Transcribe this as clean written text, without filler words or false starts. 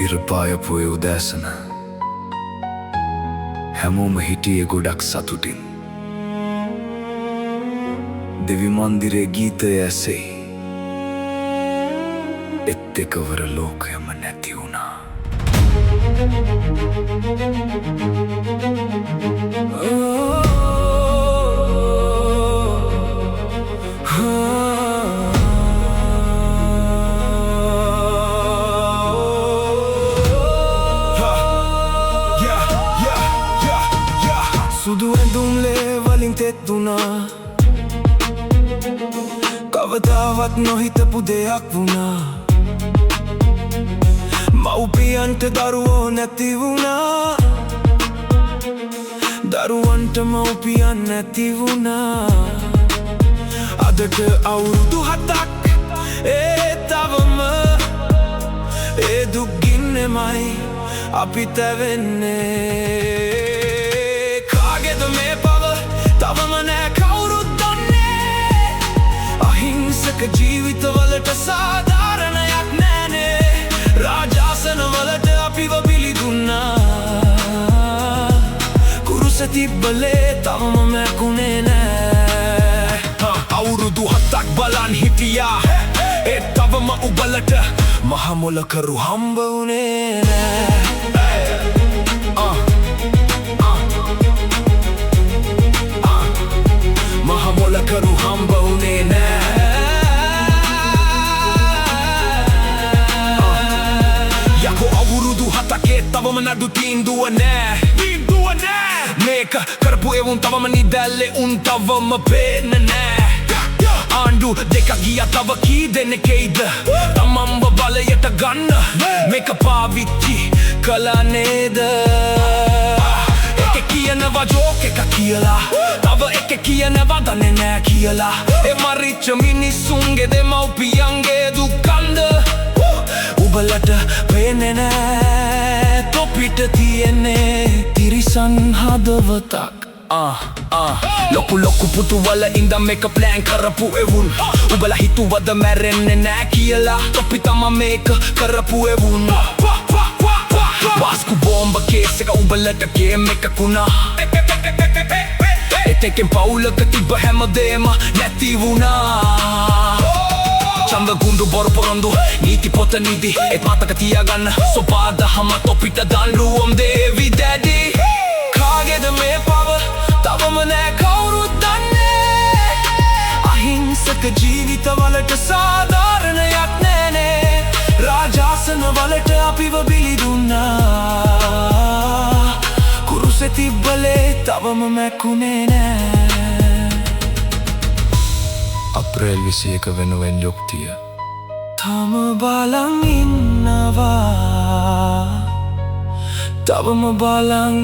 ඉරපායපු ඒ උදෑසන හැමෝම හිටියේ ගොඩක් සතුටින්. දෙවි මන්දිරේ ගීතය ඇසෙයි. එත් එකවර ලෝකයම නැති වුණා. සුදු ඇඳුම් ලේවලින් තෙත්තුනා. කවදාවත් නොහිතපු දෙයක් වුණා. මව්පියන්ට දරුවෝ නැති වුණා. දරුවන්ට මව්පියන් නැති වුණා. අදට අවුරුදු 7ක් ඒ තවම ඒ දුක් ගින්නෙමයි අපි තැවෙන්නේ. කාගේද මේ පව තවම නෑ කවුරුත් දන්නේ. අහිංසක ජීවිතවලට සාධාරණයක් නෑනේ. රාජාසනවලට අපිව බිලි දුන්නා. කුරුස තිබ්බලේ තවම මැකුණේ නෑ. අවුරුදු 7ක් බලන් හිටියා. ඒ තවම උබලට මහමොලකරු හම්බ වුණේ නෑ. මහමොලකරු හම්බ වුණේ නෑ. යකෝ අවුරුදු 7කේ තවම නඩු තීන්දුව නෑ. මේක කරපු එවුන් තවම නිදැල්ලේ උන් තවම පේන්නේ නෑ. ආණ්ඩු දෙක ගියා තව කී දෙනෙකයිද තමන්ව බලයට ගන්න මේක පාවිච්චි කළා නේද? එක කියනවා ජෝක් එක කියලා, තව එක කියනවා දන්නේ නෑ කියලා. ඒ මරිච්ච මිනිස්සුන්ගේ දෙමව්පියන්ගේ දුක්කන්ද උබලට පේන්නේ නෑ. තොපිට තියෙන්නේ තිරිසන් හදවතක්. ලොකු පුතුවල ඉඳන් මේක ප්ලෑන් කරපු එවුන්. උබලා හිතුවද මැරෙන්නේ නෑ කියලා? තොපි තමා මේක කරපු එවුන්. බාස්කු බෝම්බ කේස් එක උබලට ගේම් එකක් වුණා. එතෙකෙන් පවුලක තිබ්බ හැමදේම නැති වුණා. චන්ද ගුණ්ඩු බොරු පොරොන්දු නීති පොත නිදි ඒත් මතක තියාගන්න. සොබාදහම තොපිට දඬුවම් දේවි දැඩි. කාගේද මේ පව තවම නෑ කවුරුත් දන්නේ. අහිංසක ජීවිතවලට සාධාරණයක් නෑනේ. රාජාසනවලට අපිව බිලි දුන්නා. කුරුසේ තිබ්බලේ තවම මැකුණේ නෑ. අප්‍රේල් 21 වෙනුවෙන් යුක්තිය තම බලන් ඉන්නවා. තවම බලන්